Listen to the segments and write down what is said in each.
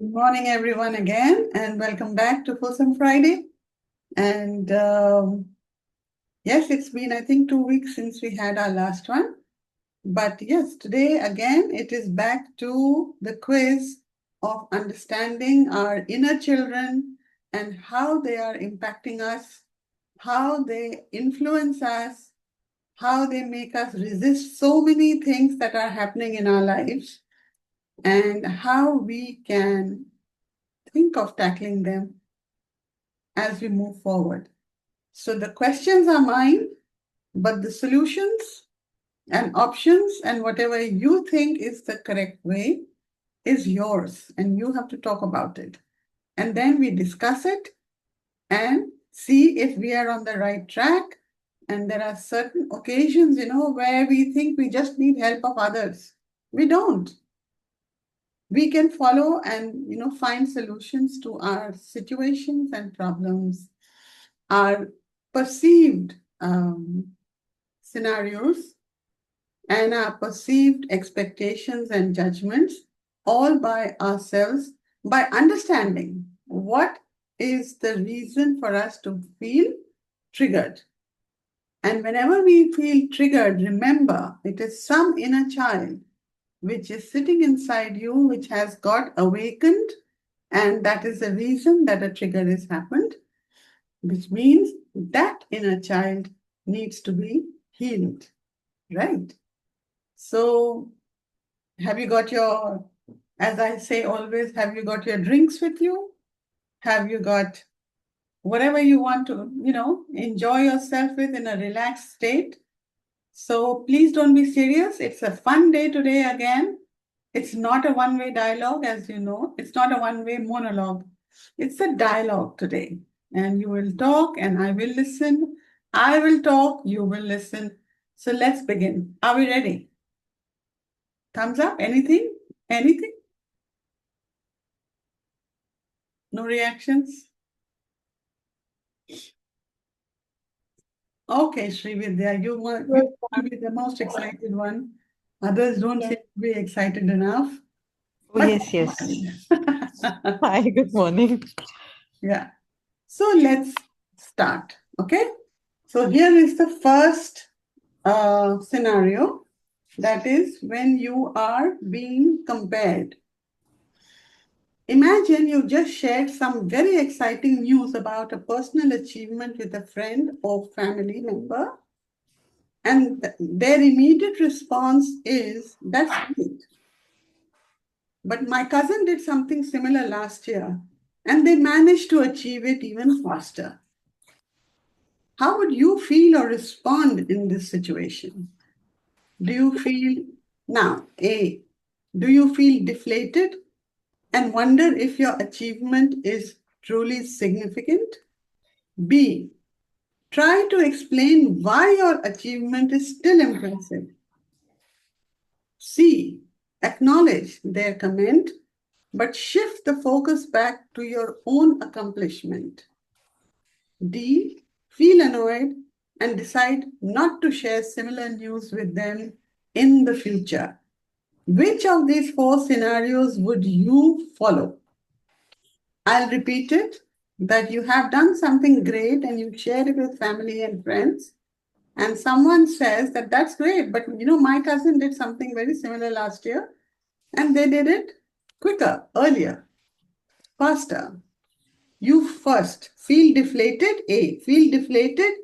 Good morning, everyone, again, and welcome back to Fulsome Friday. And yes, it's been, I think, 2 weeks since we had our last one. But yes, today again, it is back to the quiz of understanding our inner children and how they are impacting us, how they influence us, how they make us resist so many things that are happening in our lives, and how we can think of tackling them as we move forward. So the questions are mine, but the solutions and options and whatever you think is the correct way is yours, and you have to talk about it. And then we discuss it and see if we are on the right track. And there are certain occasions, where we think we just need help of others. We don't. We can follow and, find solutions to our situations and problems, our perceived scenarios, and our perceived expectations and judgments all by ourselves by understanding what is the reason for us to feel triggered. And whenever we feel triggered, remember it is some inner child which is sitting inside you, which has got awakened, and that is the reason that a trigger has happened, which means that inner child needs to be healed, right? So, have you got your, as I say always, have you got your drinks with you? Have you got whatever you want to, enjoy yourself with in a relaxed state? So, please don't be serious. It's a fun day today again. It's not a one-way dialogue, as you know. It's not a one-way monologue. It's a dialogue today. And you will talk and I will listen. I will talk, you will listen. So let's begin. Are we ready? Thumbs up? Anything? Anything? No reactions? Okay, Srividya, you want to be the most excited one. Others don't seem to be excited enough. Oh, But yes, yes. Hi, good morning. yeah. So let's start. Okay. So here is the first scenario, that is when you are being compared. Imagine you just shared some very exciting news about a personal achievement with a friend or family member, and their immediate response is, "That's great. But my cousin did something similar last year, and they managed to achieve it even faster." How would you feel or respond in this situation? Do you feel, now, A, do you feel deflated and wonder if your achievement is truly significant? B, try to explain why your achievement is still impressive. C, acknowledge their comment, but shift the focus back to your own accomplishment. D, feel annoyed and decide not to share similar news with them in the future. Which of these four scenarios would you follow? I'll repeat it, that you have done something great and you share it with family and friends, and someone says that that's great, but my cousin did something very similar last year and they did it quicker, earlier, faster. You first feel deflated, A, feel deflated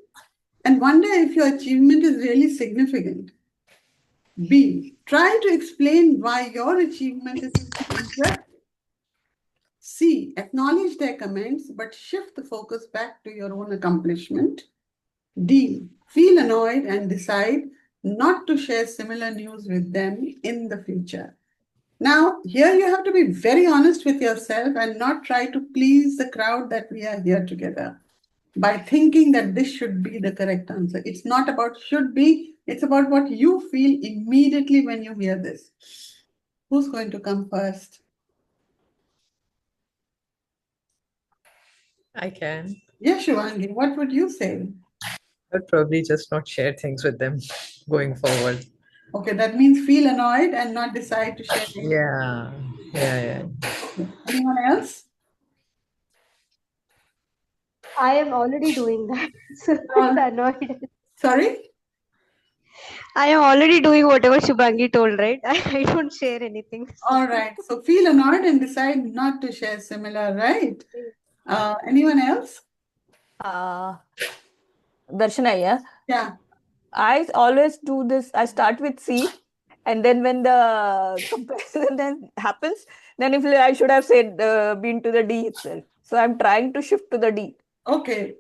and wonder if your achievement is really significant. B, try to explain why your achievement is impressive. C, acknowledge their comments but shift the focus back to your own accomplishment. D, feel annoyed and decide not to share similar news with them in the future. Now, here you have to be very honest with yourself and not try to please the crowd that we are here together by thinking that this should be the correct answer. It's not about should be, it's about what you feel immediately when you hear this. Who's going to come first? I can. Yes, Shivangi, what would you say? I'd probably just not share things with them going forward. Okay, that means feel annoyed and not decide to share it. Yeah, yeah, yeah. Anyone else? I am already doing that. So it's Uh, annoyed. sorry? I am already doing whatever Shubhangi told, right? I don't share anything. All right. So feel annoyed and decide not to share similar, right? Anyone else? Uh, Darshana, yeah. Yeah. I always do this. I start with C, and then when the comparison then happens, then if I should have said been to the D itself. So I'm trying to shift to the D. Okay.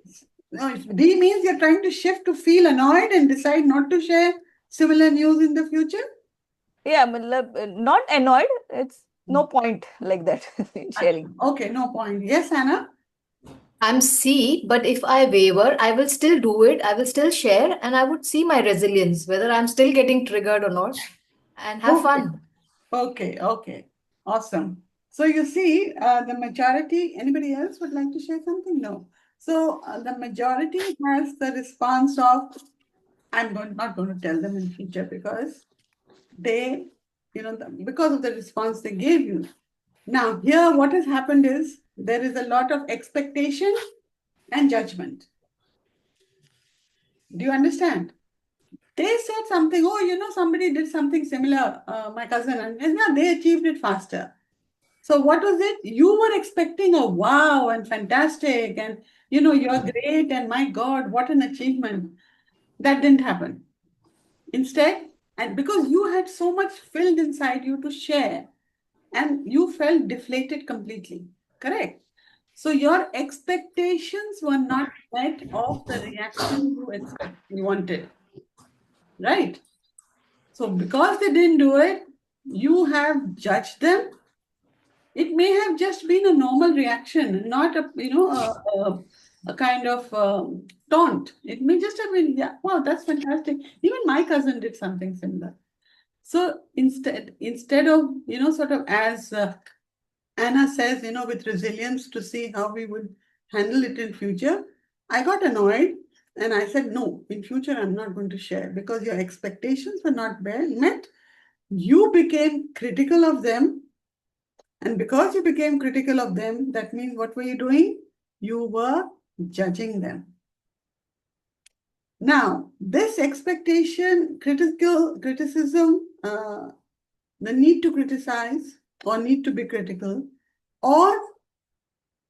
No, D means you're trying to shift to feel annoyed and decide not to share similar news in the future. Yeah, not annoyed. It's no point like that in sharing. Okay, no point. Yes, Anna? I'm C, but if I waver, I will still do it. I will still share, and I would see my resilience, whether I'm still getting triggered or not, and have Okay. fun. Okay, okay. Awesome. So you see, the majority, anybody else would like to share something? No. So the majority has the response of, not going to tell them in future because they, because of the response they gave you. Now, here what has happened is there is a lot of expectation and judgment. Do you understand? They said something, oh, somebody did something similar, my cousin, and yeah, they achieved it faster. So what was it? You were expecting a wow and fantastic, and you're great, and my God, what an achievement. That didn't happen. Instead, and because you had so much filled inside you to share, and you felt deflated completely. Correct. So your expectations were not met of the reaction you wanted. Right. So because they didn't do it, you have judged them. It may have just been a normal reaction, not a kind of taunt. It may just have been, yeah, wow, that's fantastic. Even my cousin did something similar. So instead of sort of as Anna says, with resilience to see how we would handle it in future, I got annoyed and I said, no, in future I'm not going to share because your expectations were not met. You became critical of them. And because you became critical of them, that means what were you doing? You were judging them. Now, this expectation, criticism, the need to criticize or need to be critical, or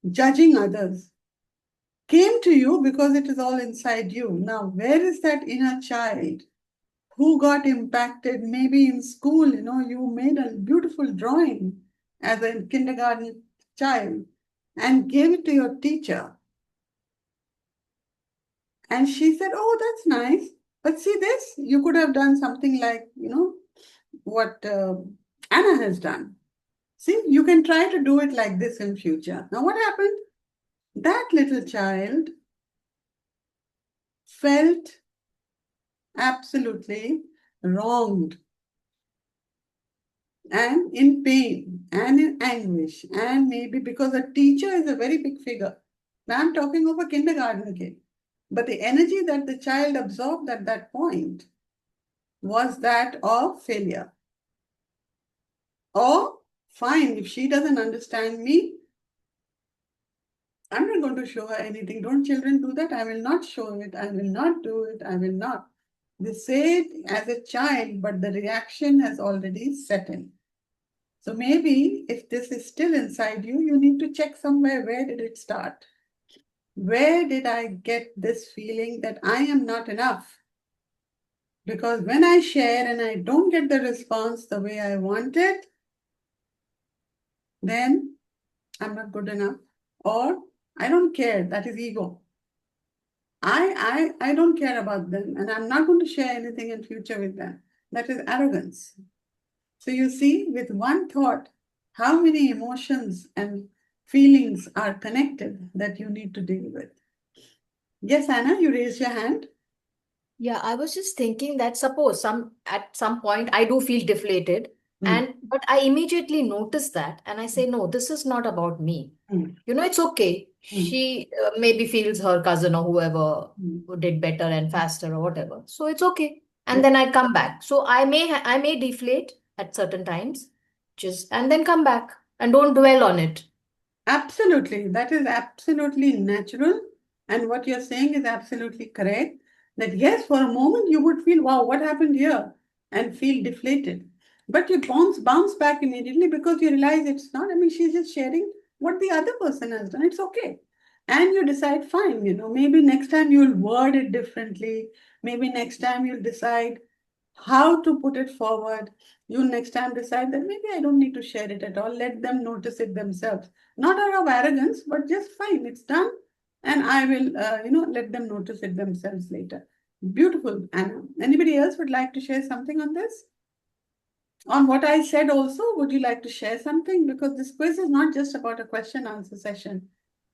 judging others came to you because it is all inside you. Now, where is that inner child who got impacted? Maybe in school, you made a beautiful drawing as a kindergarten child and gave it to your teacher. And she said, oh, that's nice. But see this, you could have done something like, what Anna has done. See, you can try to do it like this in future. Now, what happened? That little child felt absolutely wronged and in pain and in anguish, and maybe because a teacher is a very big figure. Now I'm talking of a kindergarten kid, but the energy that the child absorbed at that point was that of failure. Or, fine, if she doesn't understand me, I'm not going to show her anything. Don't children do that? I will not show it. I will not do it. I will not. They say it as a child, but the reaction has already set in. So maybe if this is still inside you, you need to check somewhere, where did it start? Where did I get this feeling that I am not enough? Because when I share and I don't get the response the way I want it, then I'm not good enough. Or I don't care, that is ego. I don't care about them and I'm not going to share anything in future with them. That is arrogance. So you see, with one thought, how many emotions and feelings are connected that you need to deal with. Yes, Anna, you raised your hand. Yeah, I was just thinking that suppose at some point I do feel deflated, Mm, but I immediately notice that and I say, no, this is not about me. mm, It's okay. mm, She maybe feels her cousin or whoever mm. who did better and faster or whatever. So it's okay. Yeah. And then I come back. So I may deflate at certain times, just and then come back. and don't dwell on it. Absolutely. That is absolutely natural. And what you're saying is absolutely correct. That yes, for a moment you would feel, wow, what happened here? And feel deflated. But you bounce back immediately because you realize it's not, I mean, she's just sharing what the other person has done. It's okay. And you decide, fine, maybe next time you'll word it differently. Maybe next time you'll decide how to put it forward. You next time decide that maybe I don't need to share it at all. Let them notice it themselves. Not out of arrogance, but just fine, it's done. And I will, let them notice it themselves later. Beautiful, Anna. Anybody else would like to share something on this? On what I said also, would you like to share something? Because this quiz is not just about a question answer session.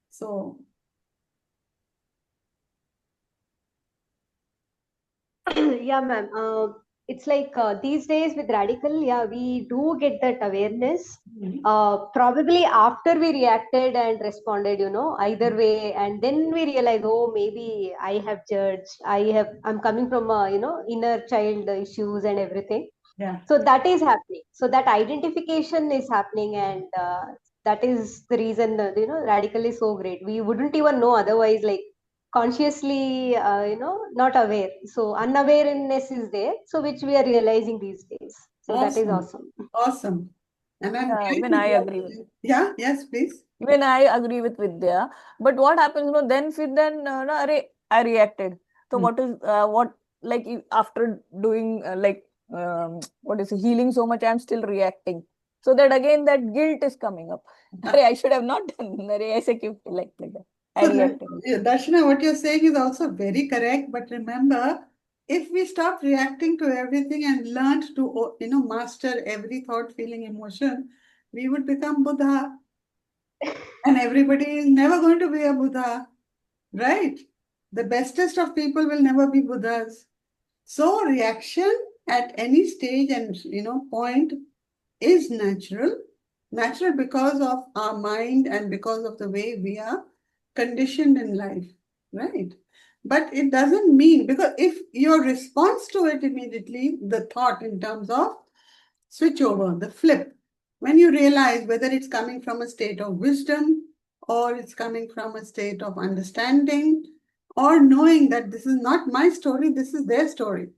So, Yeah, ma'am. It's like these days with radical, yeah, we do get that awareness. Probably after we reacted and responded, either way, and then we realize, oh, maybe I have judged. I'm coming from, inner child issues and everything. yeah. So that is happening. So that identification is happening, and that is the reason radical is so great. We wouldn't even know otherwise, like consciously, not aware. So unawareness is there, so which we are realizing these days. So that is Awesome. awesome. Awesome. And I'm Even really I glad agree with Yeah, yes, please. Even I agree with Vidya. But what happens, then I reacted. So Hmm. what like after doing what is it, healing so much, I'm still reacting. So that again that guilt is coming up. I should have not done. I say like that. I So, reacted. Darshana, what you're saying is also very correct. But remember, if we stop reacting to everything and learned to, master every thought, feeling, emotion, we would become Buddha. And everybody is never going to be a Buddha, right? The bestest of people will never be Buddhas. So, reaction at any stage and, point is natural because of our mind and because of the way we are conditioned in life, right? But it doesn't mean, because if your response to it immediately, the thought in terms of switch over, the flip, when you realize whether it's coming from a state of wisdom or it's coming from a state of understanding or knowing that this is not my story, this is their story.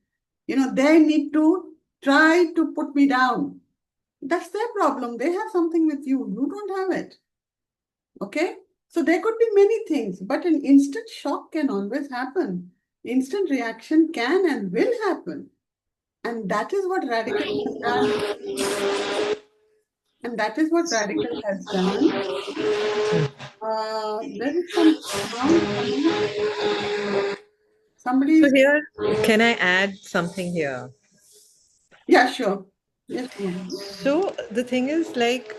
They need to try to put me down. That's their problem. They have something with you. You don't have it. Okay? So there could be many things, but an instant shock can always happen. Instant reaction can and will happen. And that is what radical has done. And that is what radical has done. There is some sound coming up. So Somebody's. here, can I add something here? Yeah, sure. Yes, Mohan. So the thing is, like,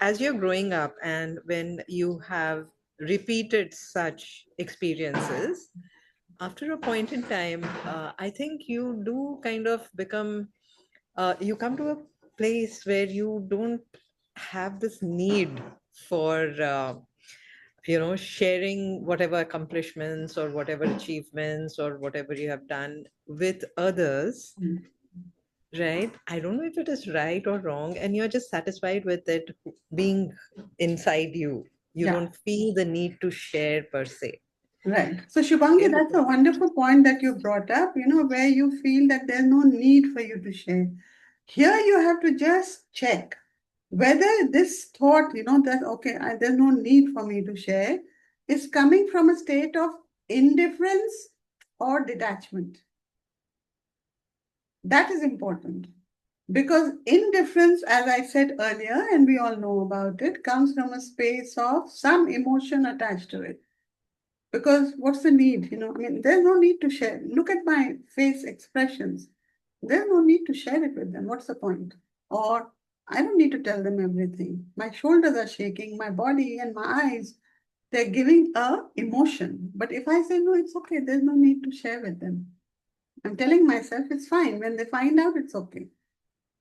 as you're growing up and when you have repeated such experiences, after a point in time, I think you do kind of become, you come to a place where you don't have this need for, sharing whatever accomplishments or whatever achievements or whatever you have done with others. Right. I don't know if it is right or wrong, and you're just satisfied with it being inside you. You Yeah. don't feel the need to share per se. Right. So, Okay, Shubhangi, that's a wonderful point that you brought up, where you feel that there's no need for you to share. Here you have to just check whether this thought, that, okay, there's no need for me to share, is coming from a state of indifference or detachment. That is important. Because indifference, as I said earlier, and we all know about it, comes from a space of some emotion attached to it. Because what's the need? I mean, there's no need to share. Look at my face expressions. There's no need to share it with them. What's the point? Or I don't need to tell them everything. My shoulders are shaking, my body and my eyes, they're giving a emotion. But if I say, no, it's okay, there's no need to share with them. I'm telling myself it's fine. When they find out, it's okay.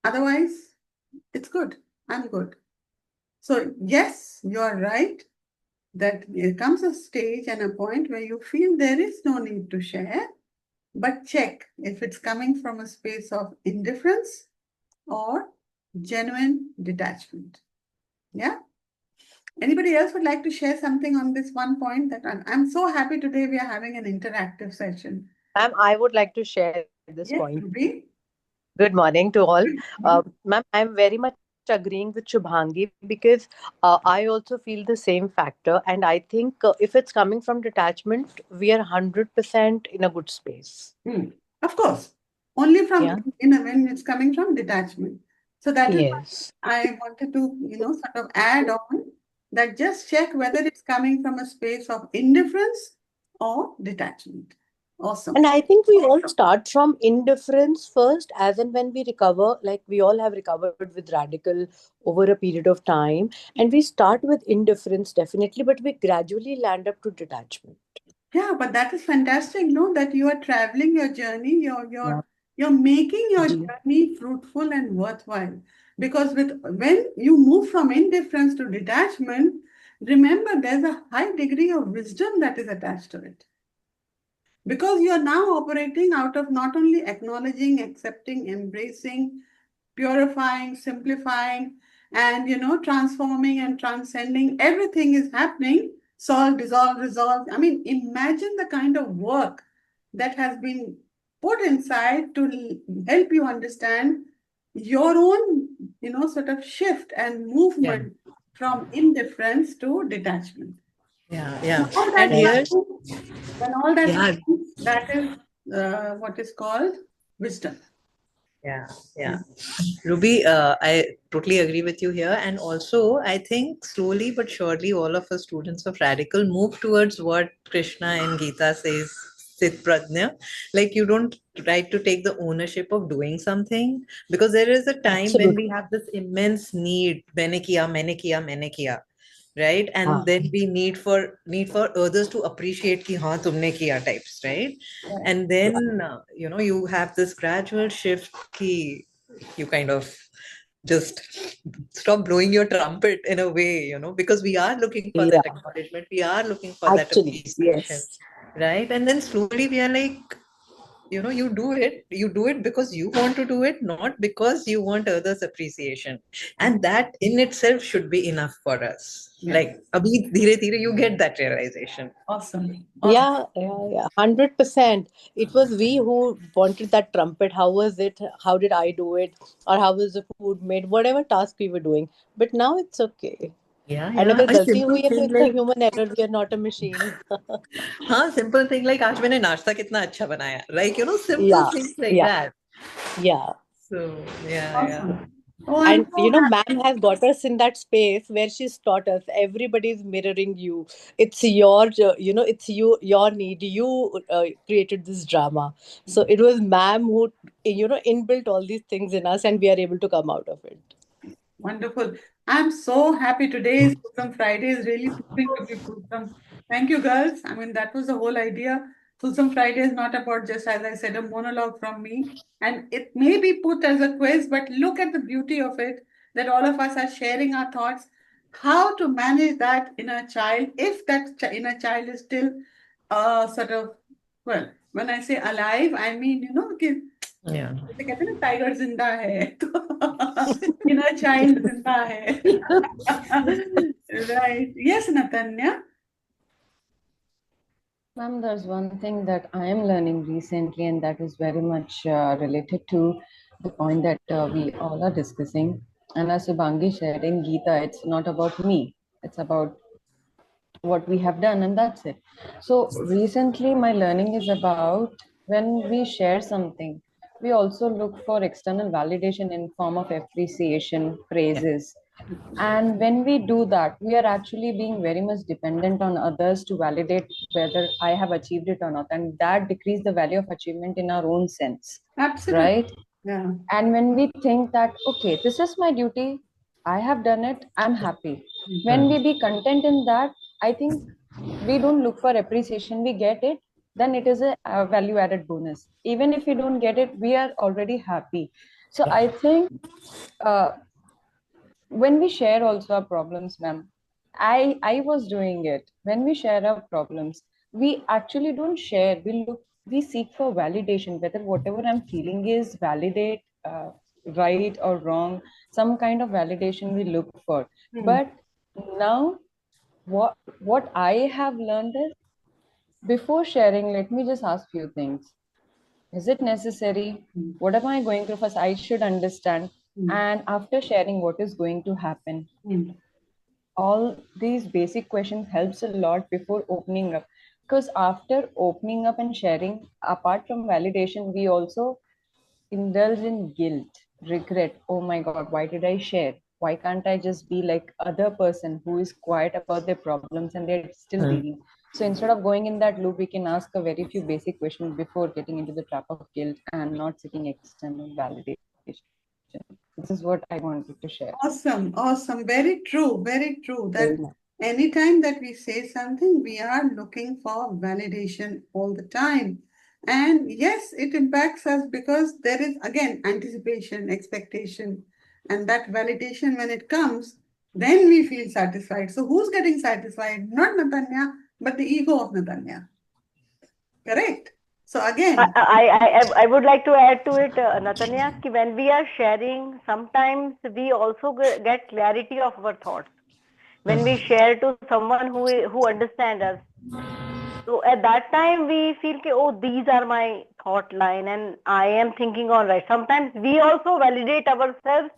Otherwise, it's good. I'm good. So, yes, you're right that there comes a stage and a point where you feel there is no need to share, but check if it's coming from a space of indifference or genuine detachment. Yeah. Anybody else would like to share something on this one point? That I'm so happy today we are having an interactive session. Ma'am, I would like to share this point. Yes, Ruby. Good morning to all. Good morning. Ma'am, I'm very much agreeing with Shubhangi because I also feel the same factor. And I think if it's coming from detachment, we are 100% in a good space. Of course, only Yeah. from when it's coming from detachment. So that is Yes. what I wanted to, sort of add on that just check whether it's coming from a space of indifference or detachment. Awesome. And I think we all start from indifference first, as and when we recover, like we all have recovered with radical over a period of time. And we start with indifference, definitely, but we gradually land up to detachment. Yeah, but that is fantastic, no? That you are traveling your journey, you're Yeah. you're you're making your Ji. journey fruitful and worthwhile. Because when you move from indifference to detachment, remember there's a high degree of wisdom that is attached to it. Because you are now operating out of not only acknowledging, accepting, embracing, purifying, simplifying, and transforming and transcending. Everything is happening. Solve, dissolve, resolve. I mean, imagine the kind of work that has been put inside to help you understand your own, sort of shift and Yeah, movement from indifference to detachment. yeah, When yeah. all that And here, happens, when all that yeah, happens, that is what is called wisdom. yeah, yeah. Ruby, I totally agree with you here. And also, I think slowly but surely, all of us students of Radical move towards what Krishna and Gita says, Sit Pradnya. Like, you don't try to take the ownership of doing something because there is a time when we Absolutely. have this immense need, maine kiya, maine kiya, maine kiya, right? And Ah. then we need for others to appreciate ki haan tumne kiya types, right? And then you have this gradual shift ki you kind of just stop blowing your trumpet in a way, because we are looking for that Yeah. acknowledgement, we are looking for that Actually, appreciation, yes. right? And then slowly we are like, you do it because you want to do it, not because you want others appreciation. And that in itself should be enough for us. Yeah. Like abhi dheere dheere you get that realization. Awesome. Awesome. Yeah, yeah, yeah. 100%. It was we who wanted that trumpet. How was it? How did I do it? Or how was the food made? Whatever task we were doing. But now it's okay. Yeah, And yeah, अगर a गलती simple हुई है तो thing it's a like, human error. We are not a machine. हाँ, simple thing like आज मैंने नाश्ता कितना अच्छा बनाया, like simple Yeah, things like yeah, that. yeah. So yeah. Awesome. Oh, I'm And so ma'am has got us in that space where she's taught us everybody's mirroring you. It's your, it's your need. You created this drama. So it was ma'am who, inbuilt all these things in us, and we are able to come out of it. wonderful. I'm so happy today's Fulsome Friday is really proving to be Fulsome. Thank you, girls. I mean, that was the whole idea. Fulsome Friday is not about just, as I said, a monologue from me. And it may be put as a quiz, but look at the beauty of it that all of us are sharing our thoughts. How to manage that inner child if that inner child is still sort of, well, when I say alive, I mean, कि Yeah. जैसे कहते हैं ना tiger जिंदा है तो inner child जिंदा है right. Yes, Natanya. Ma'am, there's one thing that I am learning recently, and that is very much related to the point that we all are discussing. And as Subhangi shared in Gita, it's not about me, it's about what we have done, and that's it. So, recently, my learning is about when we share something, we also look for external validation in form of appreciation, praises, and when we do that, we are actually being very much dependent on others to validate whether I have achieved it or not. And that decrease the value of achievement in our own sense, Absolutely. right? Yeah. And when we think that, okay, this is my duty, I have done it, I'm happy. When we be content in that, I think we don't look for appreciation, we get it, then it is a value added bonus. Even if we don't get it, we are already happy. So I think uh, when we share also our problems, ma'am, I was doing it. When we share our problems, we actually don't share, we seek for validation, whether whatever I'm feeling is validate, right or wrong, some kind of validation we look for. But now what I have learned is, before sharing, let me just ask few things. Is it necessary? What am I going through? First, I should understand. And after sharing, what is going to happen? All these basic questions helps a lot before opening up. Because after opening up and sharing, apart from validation, we also indulge in guilt, regret. Oh my God, why did I share? Why can't I just be like other person who is quiet about their problems and they're still dealing? So instead of going in that loop, we can ask a very few basic questions before getting into the trap of guilt and not seeking external validation. This is what I wanted to share. Awesome, awesome. Very true, very true. That Very much. anytime that we say something, we are looking for validation all the time. And yes, it impacts us because there is, again, anticipation, expectation, and that validation, when it comes, then we feel satisfied. So who's getting satisfied? Not Natanya, but the ego of Natanya. Correct? So again, I would like to add to it, Natanya, ki when we are sharing, sometimes we also get clarity of our thoughts. When we share to someone who understands us, so at that time we feel ki, oh, these are my thought line and I am thinking all right. Sometimes we also validate ourselves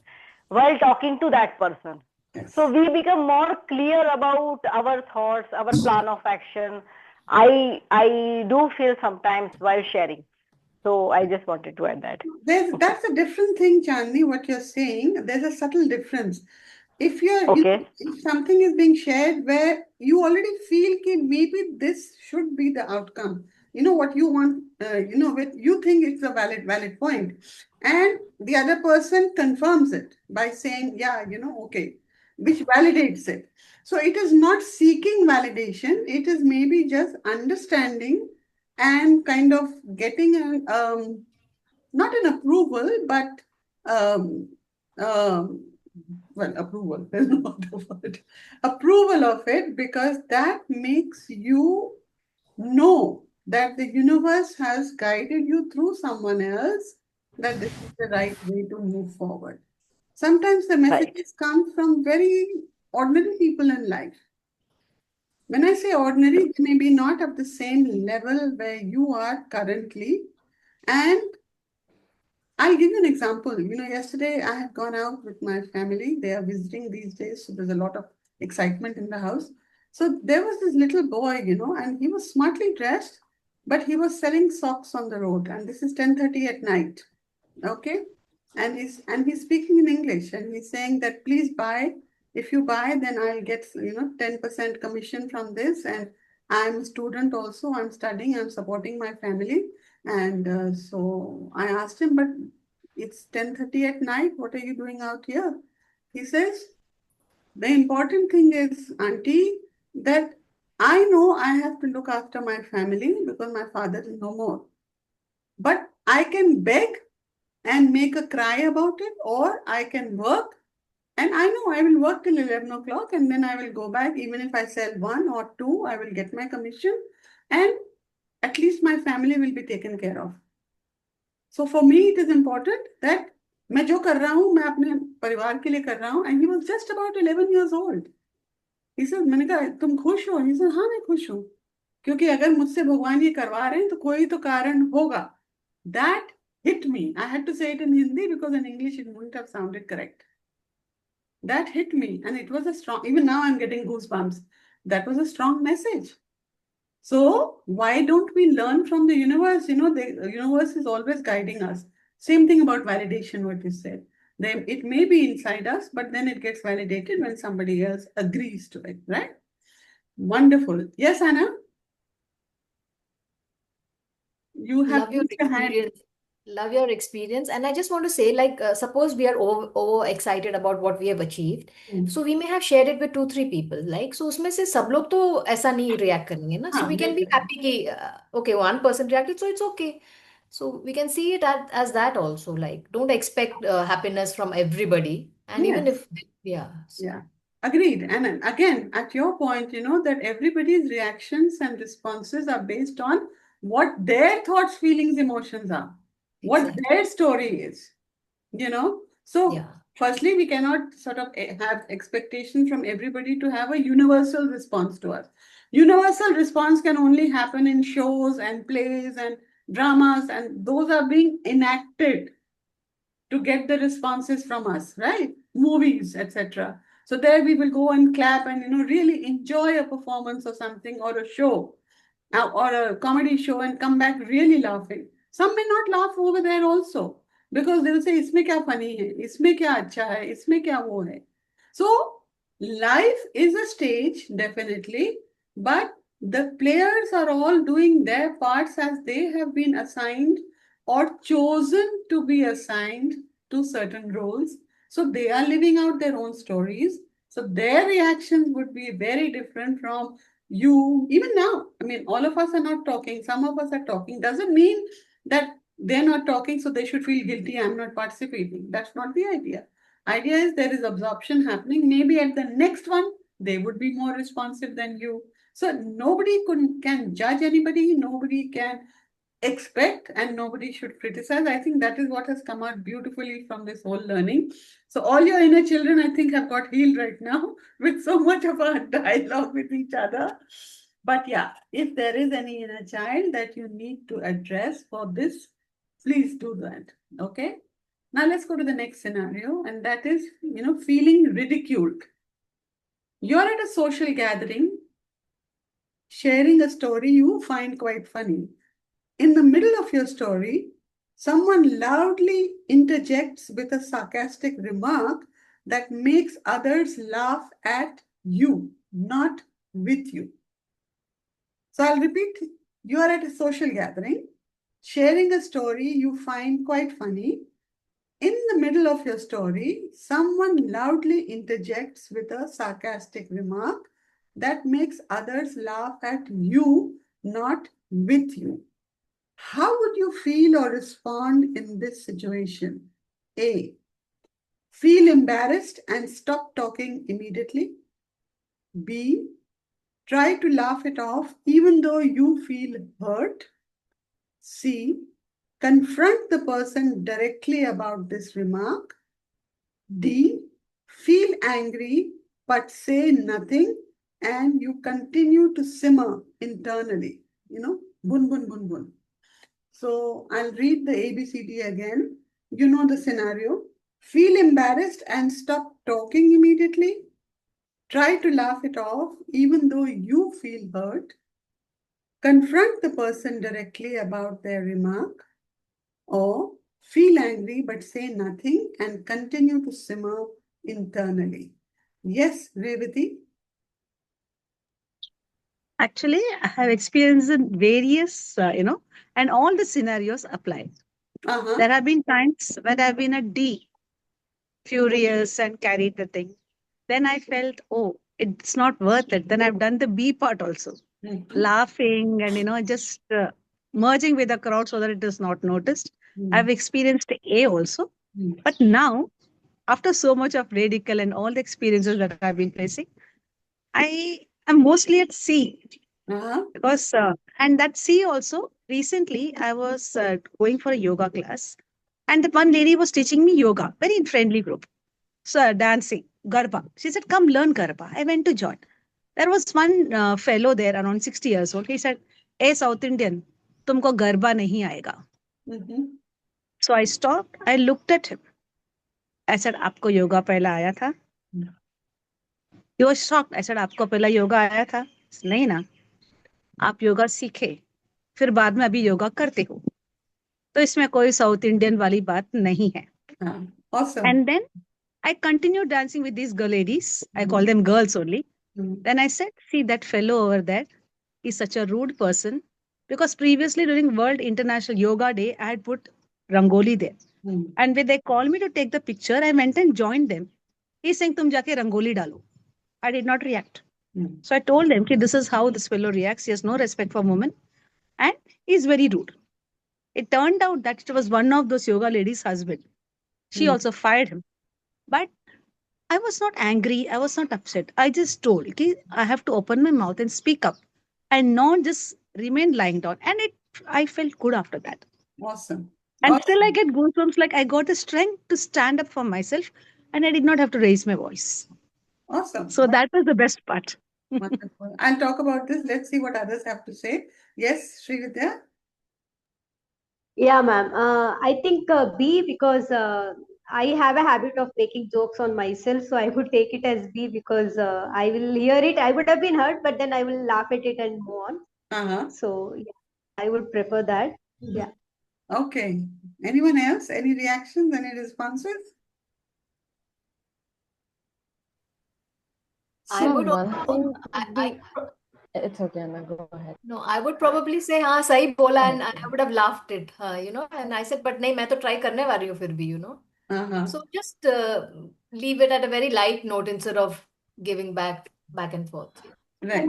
while talking to that person. So we become more clear about our thoughts, our plan of action. I do feel sometimes while sharing. So I just wanted to add that. that's a different thing, Chandni, what you're saying. There's a subtle difference. If Okay. if something is being shared where you already feel that maybe this should be the outcome, you know what you want, with you think it's a valid point, and the other person confirms it by saying, yeah, okay, which validates it. So it is not seeking validation. It is maybe just understanding and kind of getting an not an approval, but um, um, well, approval is not the word. Approval of it, because that makes you know that the universe has guided you through someone else, that this is the right way to move forward. Sometimes the Right. messages come from very ordinary people in life. When I say ordinary, they may be not at the same level where you are currently. And I'll give you an example. Yesterday I had gone out with my family. They are visiting these days, so there's a lot of excitement in the house. So there was this little boy, and he was smartly dressed, but he was selling socks on the road. And this is 10:30 at night. Okay. And he's speaking in English, and he's saying that please buy. If you buy, then I'll get 10% commission from this. And I'm a student also. I'm studying. I'm supporting my family. And so I asked him, but it's 10:30 at night. What are you doing out here? He says, the important thing is, Auntie, that I know I have to look after my family because my father is no more. But I can beg and make a cry about it, or I can work. And I know I will work till 11 o'clock and then I will go back. Even if I sell one or two, I will get my commission. And at least my family will be taken care of. So for me, it is important that मैं जो कर रहा हूँ मैं अपने परिवार के लिए कर रहा हूँ. And he was just about 11 years old. He said, मैंने कहा तुम खुश हो? He said, हाँ मैं खुश हूँ, क्योंकि अगर मुझसे भगवान ये करवा रहे हैं तो कोई तो कारण होगा. That hit me. I had to say it in Hindi because in English it wouldn't have sounded correct. That hit me, and it was a strong, even now I'm getting goosebumps. That was a strong message. So why don't we learn from the universe? The universe is always guiding us. Same thing about validation, what you said. It may be inside us, but then it gets validated when somebody else agrees to it, right? Wonderful. Yes, Anna? You have Love your raised your hand. experience. Love your experience. And I just want to say, like, suppose we are over excited about what we have achieved. So we may have shared it with 2-3 people. Like, so उसमें से सब लोग तो ऐसा नहीं react करेंगे ना. So हाँ, we can be बिल्कुल. happy कि okay, one person reacted, so it's okay. So we can see it as that also. Like, don't expect happiness from everybody. And even Yes. if, yeah. So Yeah, agreed. And again, at your point, that everybody's reactions and responses are based on what their thoughts, feelings, emotions are, what exactly. their story is. you know. So Yeah. firstly, we cannot sort of have expectation from everybody to have a universal response to us. Universal response can only happen in shows and plays and dramas, and those are being enacted to get the responses from us, right? Movies, etc. So there we will go and clap and really enjoy a performance or something or a show or a comedy show and come back really laughing. Some may not laugh over there also because they will say, "इसमें क्या funny है? इसमें क्या अच्छा है? इसमें क्या वो है?" So life is a stage, definitely, but the players are all doing their parts as they have been assigned or chosen to be assigned to certain roles. So they are living out their own stories. So their reactions would be very different from you. Even now, I mean, all of us are not talking, some of us are talking. Doesn't mean that they're not talking, so they should feel guilty. I'm not participating. That's not the idea. Idea is there is absorption happening. Maybe at the next one, they would be more responsive than you. So nobody can judge anybody. Nobody can expect and nobody should criticize. I think that is what has come out beautifully from this whole learning. So all your inner children, I think, have got healed right now with so much of a dialogue with each other. But yeah, if there is any inner child that you need to address for this, please do that. Okay. Now let's go to the next scenario, and that is, feeling ridiculed. You're at a social gathering, sharing a story you find quite funny. In the middle of your story, someone loudly interjects with a sarcastic remark that makes others laugh at you, not with you. So I'll repeat, you are at a social gathering, sharing a story you find quite funny. In the middle of your story, someone loudly interjects with a sarcastic remark that makes others laugh at you, not with you. How would you feel or respond in this situation? A. Feel embarrassed and stop talking immediately. B. Try to laugh it off even though you feel hurt. C. Confront the person directly about this remark. D. Feel angry but say nothing and you continue to simmer internally. Bun bun bun bun. So I'll read the ABCD again. You know the scenario. Feel embarrassed and stop talking immediately. Try to laugh it off even though you feel hurt. Confront the person directly about their remark. Or feel angry but say nothing and continue to simmer internally. Yes, Revati? Actually, I have experienced in various, and all the scenarios apply. Uh-huh. There have been times when I've been a D, furious and carried the thing. Then I felt, oh, it's not worth it. Then I've done the B part also, laughing and, just merging with the crowd so that it is not noticed. I've experienced A also. But now, after so much of radical and all the experiences that I've been facing, I am mostly at C. Because and that C also recently I was going for a yoga class, and that one lady was teaching me yoga, very friendly group. So dancing garba. She said, "Come learn garba." I went to join. There was one fellow there around 60 years old. He said, "Hey South Indian, तुमको गरबा नहीं आएगा." So I stopped. I looked at him. I said, "आपको योगा पहला आया था?" He was shocked. I said, "आपको पहला योगा आया था?" नहीं ना. आप योगा सीखे, फिर बाद में अभी योगा करते हो, तो इसमें कोई साउथ इंडियन वाली बात नहीं है. Awesome. And then I continued dancing with these girl ladies. I call them girls only. Then I said, see that fellow over there, he's such a rude person. Because previously during World International Yoga Day, I had put Rangoli there. And when they called me to take the picture, I went and joined them. He's saying, tum jaake Rangoli dalo. I did not react. So I told them, this is how this fellow reacts. He has no respect for women. And he's very rude. It turned out that it was one of those yoga ladies' husband. She also fired him. But I was not angry. I was not upset. I just told, okay, I have to open my mouth and speak up and not just remain lying down. And I felt good after that. Awesome. And still I get goosebumps, like I got the strength to stand up for myself and I did not have to raise my voice. Awesome. So that was the best part. Wonderful. I'll talk about this. Let's see what others have to say. Yes, Srividya? Yeah, ma'am. I think B, because I have a habit of making jokes on myself, so I would take it as B, because I will hear it. I would have been hurt, but then I will laugh at it and move on. Uh-huh. So yeah, I would prefer that. Yeah. Okay. Anyone else? Any reactions? Any responses? I would Ma'am, one also, thing could be. pro- It's okay, Anna, go ahead. no, I would probably say, हाँ सही बोला, and I Okay. would have laughed it, and I said, but नहीं मैं तो try करने वाली हूँ फिर भी. Uh-huh. So just leave it at a very light note instead of giving back and forth. Right.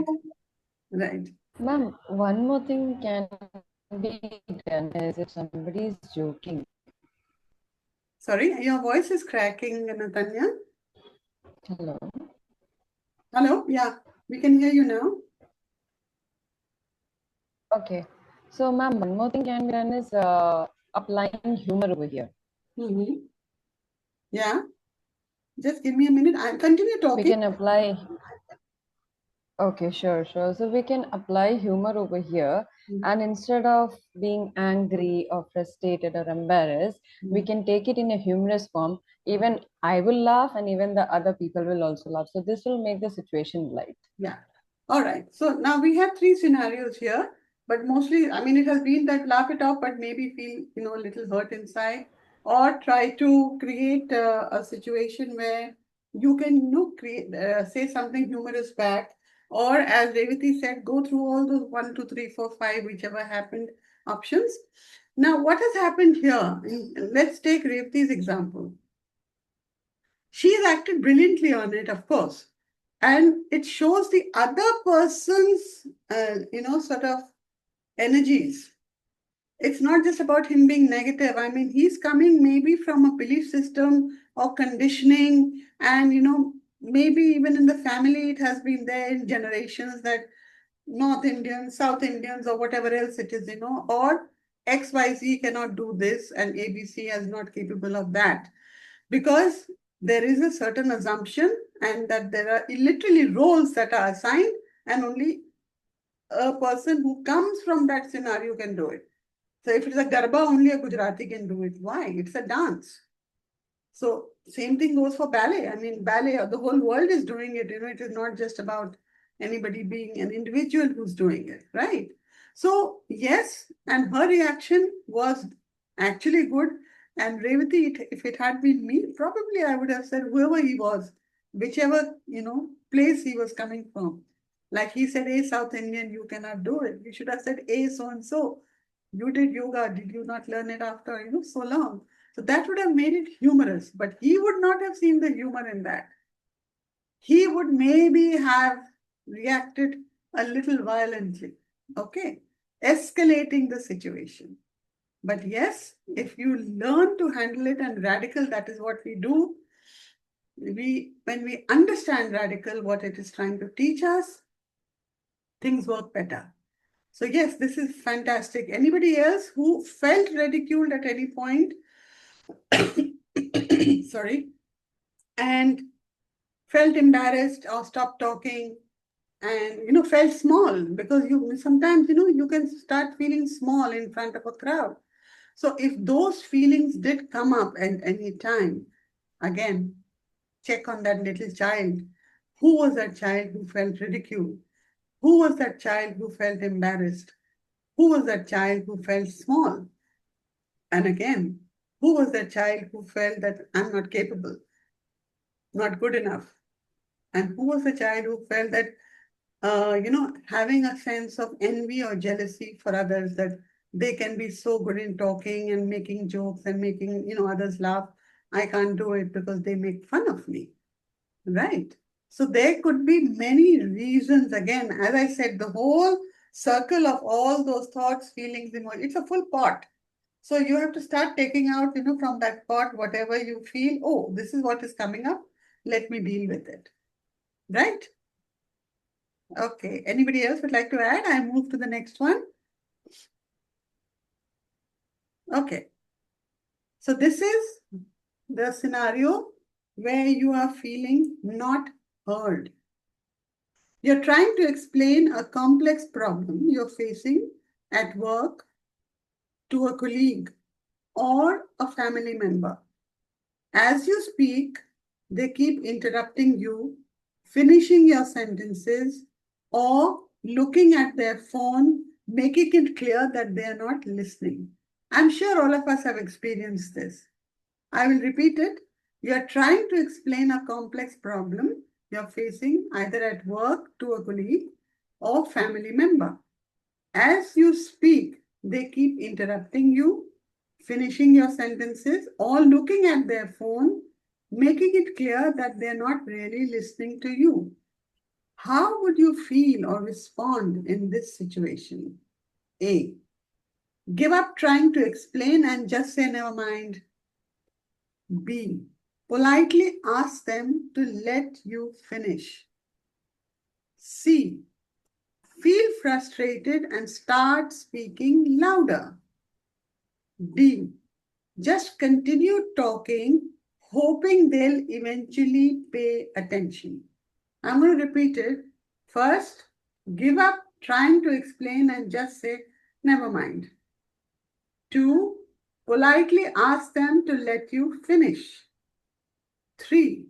Right. Ma'am, one more thing can be done is if somebody is joking. Sorry, your voice is cracking, Natanya. Hello. Hello? Yeah, we can hear you now. Okay. So, ma'am, one more thing can be done is applying humor over here. Mm-hmm. Yeah. Just give me a minute. I'll continue We talking. can apply. Okay, sure. So we can apply humor over here, and instead of being angry or frustrated or embarrassed, we can take it in a humorous form. Even I will laugh, and even the other people will also laugh. So this will make the situation light. Yeah. All right. So now we have three scenarios here, but mostly, I mean, it has been that laugh it off, but maybe feel, a little hurt inside, or try to create a situation where you can, create, say something humorous back, or as Revati said, go through all those 1, 2, 3, 4, 5, whichever happened options. Now, what has happened here? Let's take Revati's example. She's acted brilliantly on it, of course. And it shows the other person's, sort of energies. It's not just about him being negative. I mean, he's coming maybe from a belief system or conditioning, and, maybe even in the family, it has been there in generations that North Indians, South Indians, or whatever else it is, or XYZ cannot do this and ABC is not capable of that, because there is a certain assumption and that there are literally roles that are assigned, and only a person who comes from that scenario can do it. So if it's a garba, only a Gujarati can do it. Why? It's a dance. So same thing goes for ballet. I mean, ballet, the whole world is doing it. It is not just about anybody being an individual who's doing it, right? So yes, and her reaction was actually good. And Revati, if it had been me, probably I would have said whoever he was, whichever, place he was coming from. Like he said, hey, South Indian, you cannot do it. You should have said, hey, so and so. You did yoga. Did you not learn it after, so long? So that would have made it humorous, but he would not have seen the humor in that. He would maybe have reacted a little violently, okay, escalating the situation. But yes, if you learn to handle it, and radical, that is what we do. When we understand radical, what it is trying to teach us, things work better. So yes, this is fantastic. Anybody else who felt ridiculed at any point? Sorry, and felt embarrassed or stopped talking, and felt small, because you sometimes you can start feeling small in front of a crowd. So if those feelings did come up at any time, again, check on that little child. Who was that child who felt ridiculed? Who was that child who felt embarrassed? Who was that child who felt small? And again, who was that child who felt that I'm not capable, not good enough? And who was the child who felt that, having a sense of envy or jealousy for others, that they can be so good in talking and making jokes and making, others laugh. I can't do it because they make fun of me, right? So there could be many reasons. Again, as I said, the whole circle of all those thoughts, feelings, emotions, it's a full pot. So you have to start taking out, from that pot, whatever you feel, oh, this is what is coming up. Let me deal with it. Right? Okay. Anybody else would like to add? I move to the next one. Okay. So this is the scenario where you are feeling not heard. You're trying to explain a complex problem you're facing at work to a colleague or a family member. As you speak, they keep interrupting you, finishing your sentences, or looking at their phone, making it clear that they are not listening. I'm sure all of us have experienced this. I will repeat it. You are trying to explain a complex problem you're facing either at work to a colleague or family member. As you speak, they keep interrupting you, finishing your sentences, or looking at their phone, making it clear that they're not really listening to you. How would you feel or respond in this situation? A. Give up trying to explain and just say never mind. B. Politely ask them to let you finish. C. Feel frustrated and start speaking louder. D. Just continue talking, hoping they'll eventually pay attention. I'm going to repeat it. First, give up trying to explain and just say, never mind. 2. Politely ask them to let you finish. 3.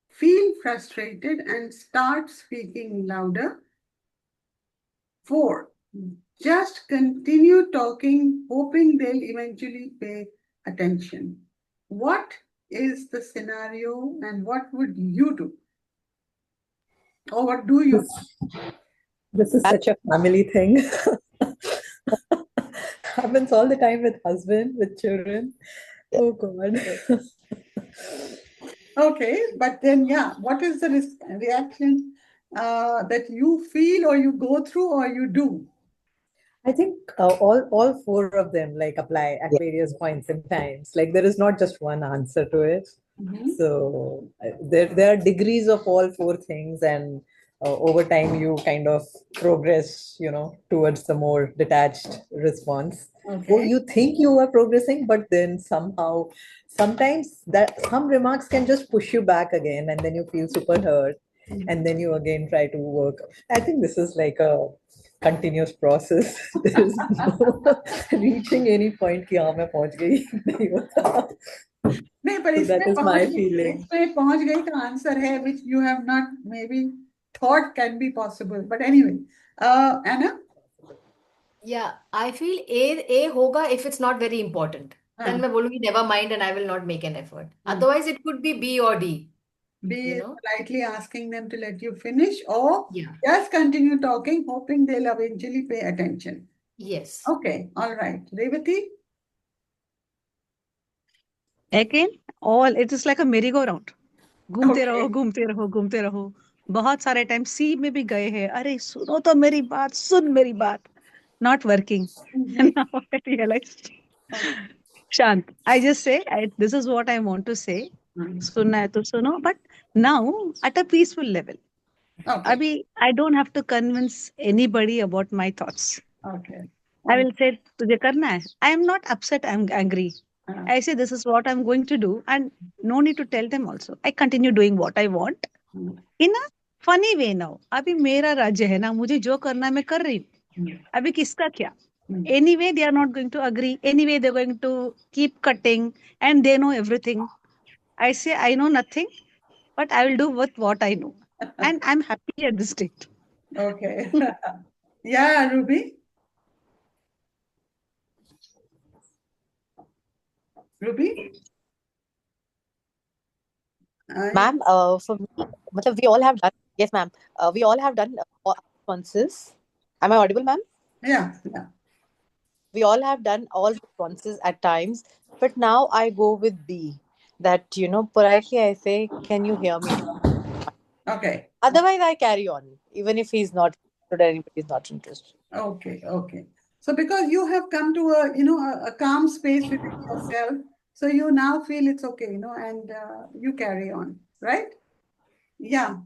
Feel frustrated and start speaking louder. 4. Just continue talking, hoping they'll eventually pay attention. What is the scenario and what would you do? Or what do you do? This is such a family thing. Happens all the time with husband, with children. Oh God. Okay, but then, yeah, what is the reaction that you feel or you go through or you do? I think all four of them like apply at various points in times. Like there is not just one answer to it. So there are degrees of all four things, and over time you kind of progress, towards the more detached response. Oh, you think you are progressing, but then somehow, sometimes that some remarks can just push you back again, and then you feel super hurt, and then you again try to work. I think this is like a continuous process. There is no reaching any point कि हाँ मैं पहुंच गई नहीं होता. नहीं, पर So that is my feeling. इसमें पहुंच गई का आंसर है which you have not maybe thought can be possible. But anyway, Anna? Yeah, I feel A होगा if it's not very important. Then मैं बोलूंगी never mind and I will not make an effort. Otherwise, it could be B or D. B You is know? politely asking them to let you finish, or Yeah. just continue talking, hoping they'll eventually pay attention. Yes. Okay, all right. Revati? Again, all it is like a merry-go-round. घूमते रहो घूमते रहो घूमते रहो. बहुत सारे time सी में भी गए हैं. अरे सुनो तो मेरी बात, सुन मेरी बात. Not working. Now I realized. Shant, I just say this is what I want to say. सुनना है तो सुनो, but now at a peaceful level. Okay. Abhi, I don't have to convince anybody about my thoughts. Okay. I will say तुझे करना है. I am not upset. I am angry. I say this is what I'm going to do, and no need to tell them also. I continue doing what I want in a funny way now. अभी मेरा राज्य है ना, मुझे जो करना है मैं कर रही हूँ. अभी किसका क्या? Anyway, they are not going to agree. Anyway, they're going to keep cutting, and they know everything. I say I know nothing, but I will do with what I know, and I'm happy at this state. Okay. Yeah, Ruby? Ruby? Ma'am, for me, we all have done, yes, ma'am, we all have done all responses. Am I audible, ma'am? Yeah. We all have done all responses at times, but now I go with B. That, politely I say, can you hear me? Okay. Otherwise, I carry on, even if he's not interested, anybody is not interested. Okay. So because you have come to a calm space within yourself, so you now feel it's okay, and you carry on, right? Yeah.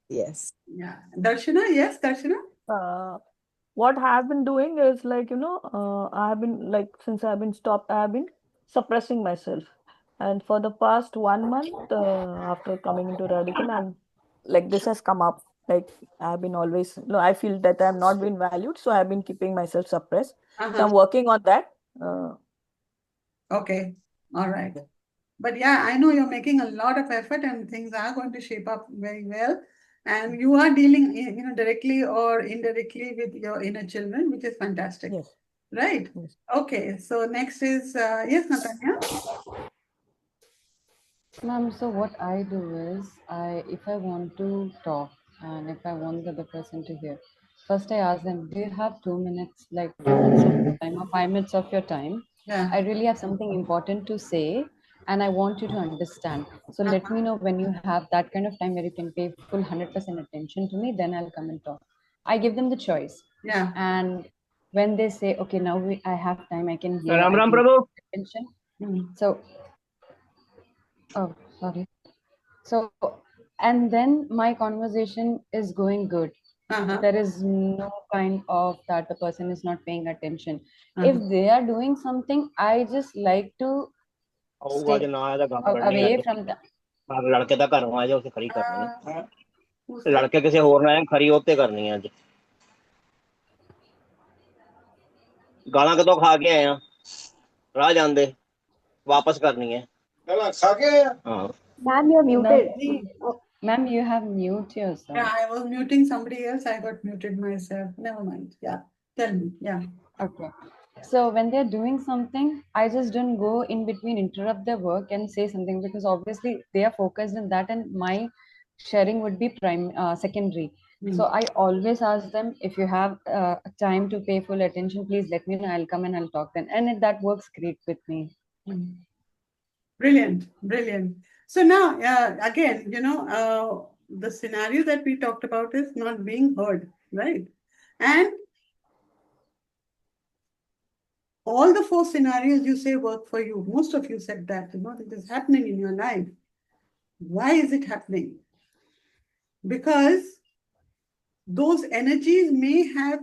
Yes. Yeah. Darshana, yes, Darshana? What I've been doing is like, I've been like, since I've been stopped, I've been suppressing myself. And for the past 1 month, after coming into radical, I'm like this has come up. Like I've been always, no, I feel that I'm not been valued, so I've been keeping myself suppressed. So I'm working on that. Okay, all right. But yeah, I know you're making a lot of effort and things are going to shape up very well. And you are dealing, directly or indirectly with your inner children, which is fantastic. Yes. Right? Yes. Okay, so next is, yes, Natanya? Ma'am, so what I do is, if I want to talk and if I want the other person to hear, first I ask them, do you have 2 minutes, like 2 minutes of your time or 5 minutes of your time? Yeah. I really have something important to say and I want you to understand. So let me know when you have that kind of time where you can pay full 100% attention to me, then I'll come and talk. I give them the choice. Yeah. And when they say, okay, now I have time, I can hear, Ram I Ram can Prabhu. pay attention. So, oh, sorry. So, and then my conversation is going good. There is no kind of that the person is not paying attention. If they are doing something, I just like to ਆਊਗਾ ਜੇ stay ਨਾ ਇਹਦਾ ਗੱਲ ਕਰਨੀ away ਅੱਜ from the. ਲੜਕੇ ਦਾ ਘਰੋਂ ਆ ਜਾ ਉੱਥੇ ਖੜੀ ਕਰਨੀ ਹੈ ਲੜਕੇ ਕਿਸੇ ਹੋਰ ਨਾਲ ਖਰੀ ਉੱਤੇ ਕਰਨੀ ਹੈ ਅੱਜ ਗਾਲਾਂ ਕਦੋਂ ਖਾ ਕੇ ਆਏ ਆ ਰਾਹ ਜਾਂਦੇ ਵਾਪਸ ਕਰਨੀ ਹੈ ਗਾਲਾਂ ਖਾ ਕੇ ਆਏ ਆ ਹਾਂ Ma'am, you're No, muted. ma'am, you have mute yourself. Yeah, I was muting somebody else. I got muted myself. Never mind. Yeah. Tell me. Yeah. Okay. So when they're doing something, I just don't go in between, interrupt their work and say something because obviously they are focused in that and my sharing would be secondary. So I always ask them, if you have time to pay full attention, please let me know. I'll come and I'll talk then. And that works great with me. Brilliant, brilliant. So now, again, the scenario that we talked about is not being heard, right? And all the 4 scenarios you say work for you. Most of you said that, it is happening in your life. Why is it happening? Because those energies may have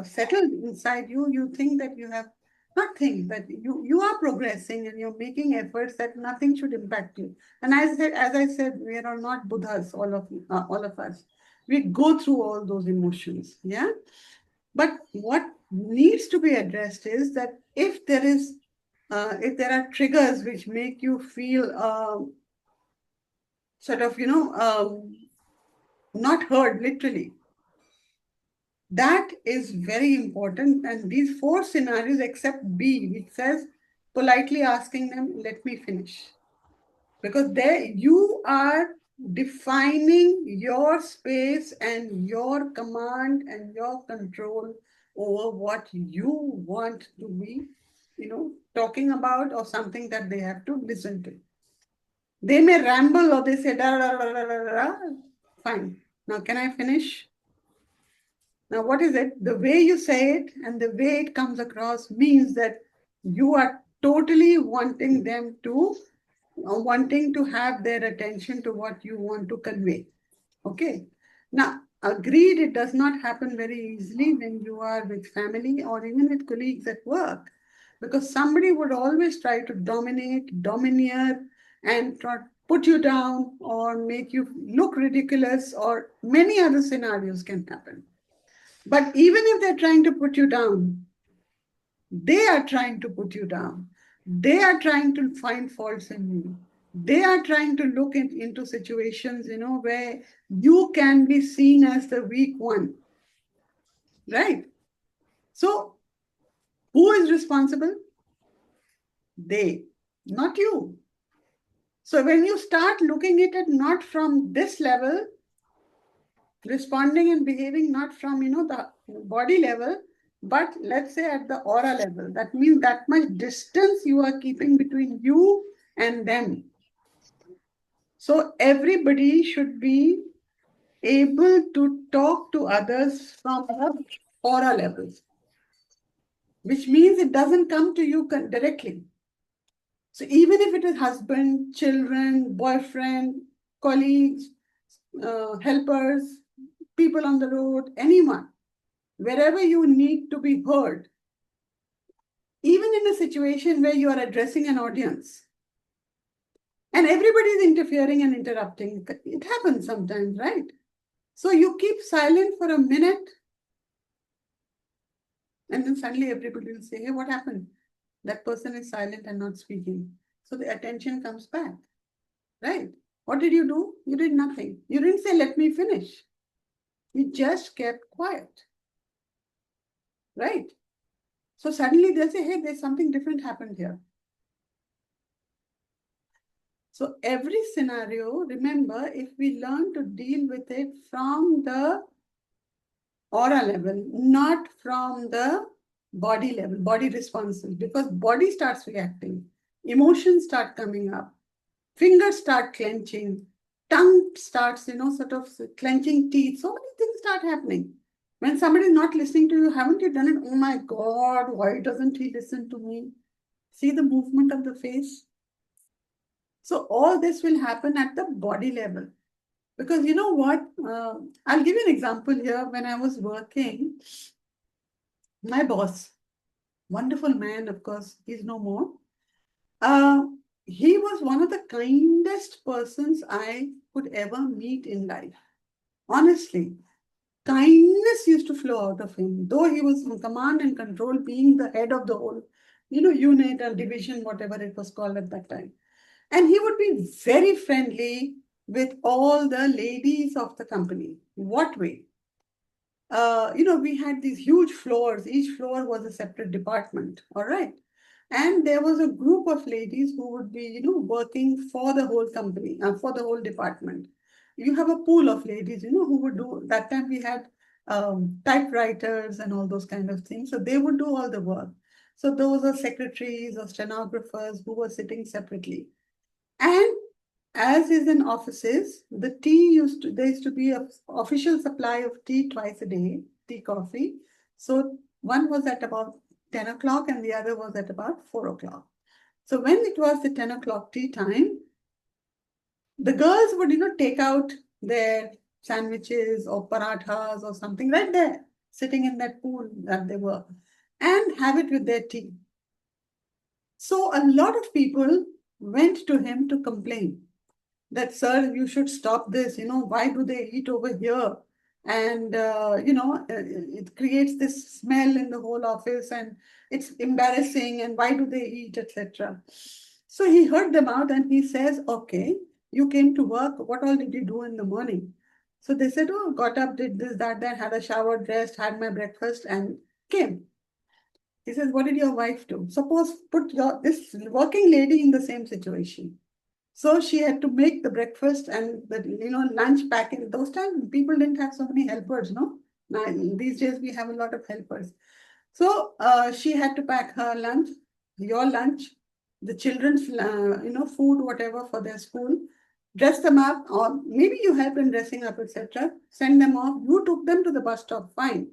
settled inside you. You think that you have nothing, that you are progressing and you're making efforts that nothing should impact you. And as I said, we are not Buddhas, all of us. We go through all those emotions, yeah. But what needs to be addressed is that if there are triggers which make you feel sort of, not heard literally, that is very important. And these 4 scenarios, except B, which says politely asking them, let me finish. Because there you are defining your space and your command and your control over what you want to be, talking about, or something that they have to listen to. They may ramble or they say, da, da, da, da, da, da. Fine. Now, can I finish? Now, what is it? The way you say it and the way it comes across means that you are totally wanting them to, wanting to have their attention to what you want to convey. Okay. Now, agreed, it does not happen very easily when you are with family or even with colleagues at work, because somebody would always try to dominate, domineer, and try to put you down or make you look ridiculous, or many other scenarios can happen. But even if they're trying to put you down, they are trying to put you down. They are trying to find faults in you. They are trying to look into situations, where you can be seen as the weak one. Right? So, who is responsible? They, not you. So, when you start looking at it not from this level, responding and behaving not from, the body level, but let's say at the aura level, that means that much distance you are keeping between you and them. So everybody should be able to talk to others from the aura levels, which means it doesn't come to you directly. So even if it is husband, children, boyfriend, colleagues, helpers, people on the road, anyone, wherever you need to be heard, even in a situation where you are addressing an audience and everybody is interfering and interrupting. It happens sometimes, right? So you keep silent for a minute, and then suddenly everybody will say, hey, what happened? That person is silent and not speaking. So the attention comes back, right? What did you do? You did nothing. You didn't say, let me finish. You just kept quiet, right? So suddenly they'll say, hey, there's something different happened here. So every scenario, remember, if we learn to deal with it from the aura level, not from the body level, body responses, because body starts reacting, emotions start coming up, fingers start clenching, tongue starts, sort of clenching teeth. So many things start happening. When somebody is not listening to you, haven't you done it? Oh my God, why doesn't he listen to me? See the movement of the face? So all this will happen at the body level. Because you know what? I'll give you an example here. When I was working, my boss, wonderful man, of course, he's no more. Uh, he was one of the kindest persons I could ever meet in life. Honestly, kindness used to flow out of him, though he was in command and control, being the head of the whole, unit or division, whatever it was called at that time. And he would be very friendly with all the ladies of the company. What way? We had these huge floors. Each floor was a separate department. All right. And there was a group of ladies who would be, working for the whole company, for the whole department. You have a pool of ladies, who would do, that time we had typewriters and all those kind of things. So they would do all the work. So those are secretaries or stenographers who were sitting separately. And as is in offices, there used to be an official supply of tea twice a day, tea, coffee. So one was at about 10 o'clock and the other was at about 4 o'clock. So when it was the 10 o'clock tea time, the girls would, take out their sandwiches or parathas or something right there, sitting in that pool that they were, and have it with their tea. So a lot of people went to him to complain that, sir, you should stop this. Why do they eat over here? And, it creates this smell in the whole office and it's embarrassing. And why do they eat, etc. So he heard them out and he says, okay, you came to work. What all did you do in the morning? So they said, oh, got up, did this, that, had a shower, dressed, had my breakfast and came. He says, what did your wife do? Suppose put this working lady in the same situation. So she had to make the breakfast and the lunch packing. Those times people didn't have so many helpers, no? Now, these days we have a lot of helpers. So she had to pack her lunch, your lunch, the children's food, whatever for their school, dress them up, or maybe you helped in dressing up, etc. Send them off. You took them to the bus stop, fine.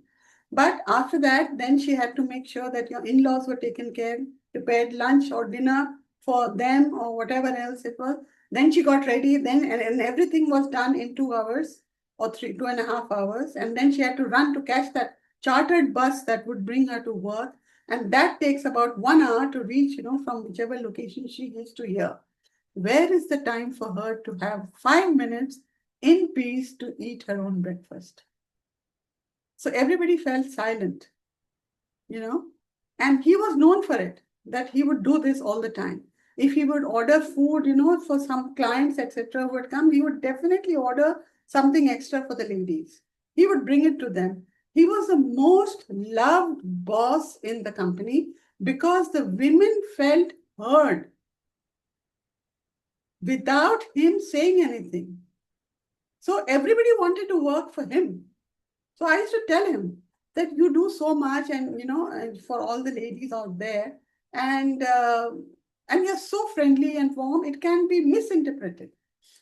But after that, then she had to make sure that your in-laws were taken care, prepared lunch or dinner for them or whatever else it was. Then she got ready, and everything was done in 2 hours or 2.5 hours. And then she had to run to catch that chartered bus that would bring her to work. And that takes about 1 hour to reach, from whichever location she is to here. Where is the time for her to have 5 minutes in peace to eat her own breakfast? So everybody felt silent, and he was known for it, that he would do this all the time. If he would order food, for some clients, etc., who would come, he would definitely order something extra for the ladies. He would bring it to them. He was the most loved boss in the company because the women felt heard without him saying anything. So everybody wanted to work for him. So I used to tell him that you do so much, and and for all the ladies out there, and you're so friendly and warm, it can be misinterpreted.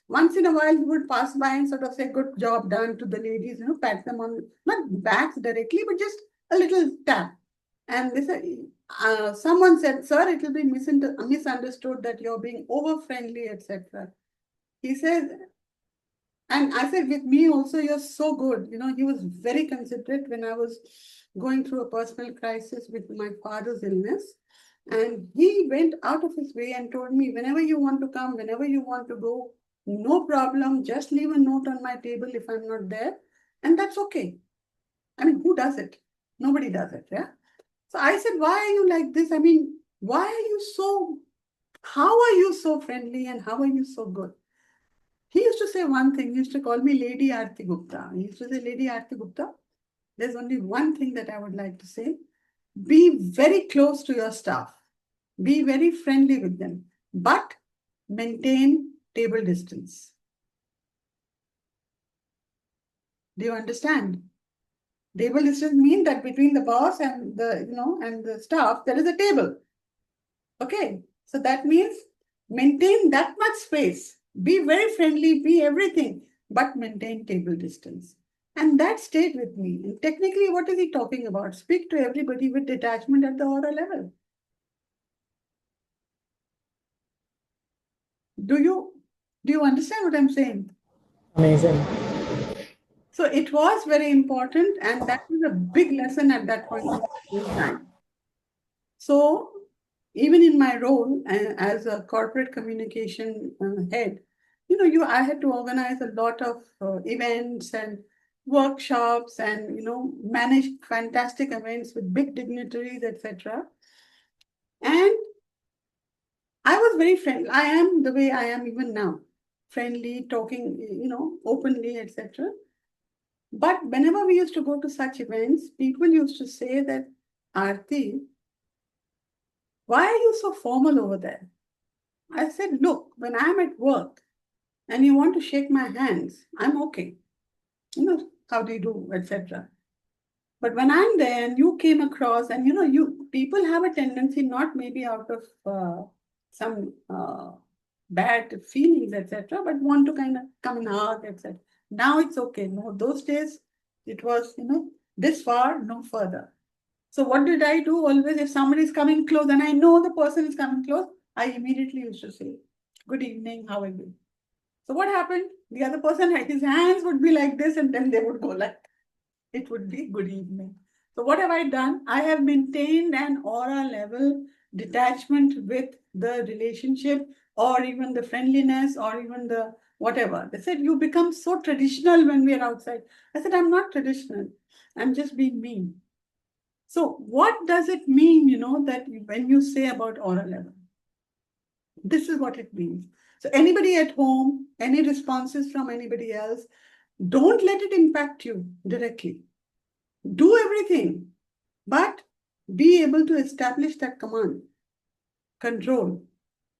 Once in a while, he would pass by and sort of say, "Good job done" to the ladies, pat them on, not backs directly, but just a little tap. And they said, someone said, "Sir, it will be misunderstood that you're being over friendly, etc." He says, and I said, with me also, you're so good. He was very considerate when I was going through a personal crisis with my father's illness. And he went out of his way and told me, whenever you want to come, whenever you want to go, no problem, just leave a note on my table if I'm not there. And that's okay. I mean, who does it? Nobody does it, yeah? So I said, why are you like this? I mean, how are you so friendly and how are you so good? He used to say one thing, he used to call me Lady Aarti Gupta. He used to say, Lady Aarti Gupta, there's only one thing that I would like to say. Be very close to your staff. Be very friendly with them, but maintain table distance. Do you understand? Table distance means that between the boss and the staff, there is a table. Okay, so that means maintain that much space. Be very friendly, be everything, but maintain table distance. And that stayed with me. And technically, what is he talking about? Speak to everybody with detachment at the aura level. Do you understand what I'm saying? Amazing. So it was very important, and that was a big lesson at that point in time. So even in my role as a corporate communication head, I had to organize a lot of events and workshops and manage fantastic events with big dignitaries, etc. And I was very friendly. I am the way I am even now, friendly, talking, openly, etc. But whenever we used to go to such events, people used to say that, Aarti, why are you so formal over there? I said, look, when I'm at work and you want to shake my hands, I'm okay. How do you do, etc. But when I'm there and you came across and, people have a tendency, not maybe out of some bad feelings, etc., but want to kind of come and hug, etc. Now it's okay. No, those days it was, this far, no further. So what did I do always? If somebody is coming close and I know the person is coming close, I immediately used to say, good evening, how are you? So what happened? The other person, his hands would be like this and then they would go like, it would be good evening. So what have I done? I have maintained an aura level detachment with the relationship or even the friendliness or even the whatever. They said, you become so traditional when we are outside. I said, I'm not traditional. I'm just being me. So what does it mean, that when you say about aura level? This is what it means. So anybody at home, any responses from anybody else, don't let it impact you directly. Do everything, but be able to establish that command, control,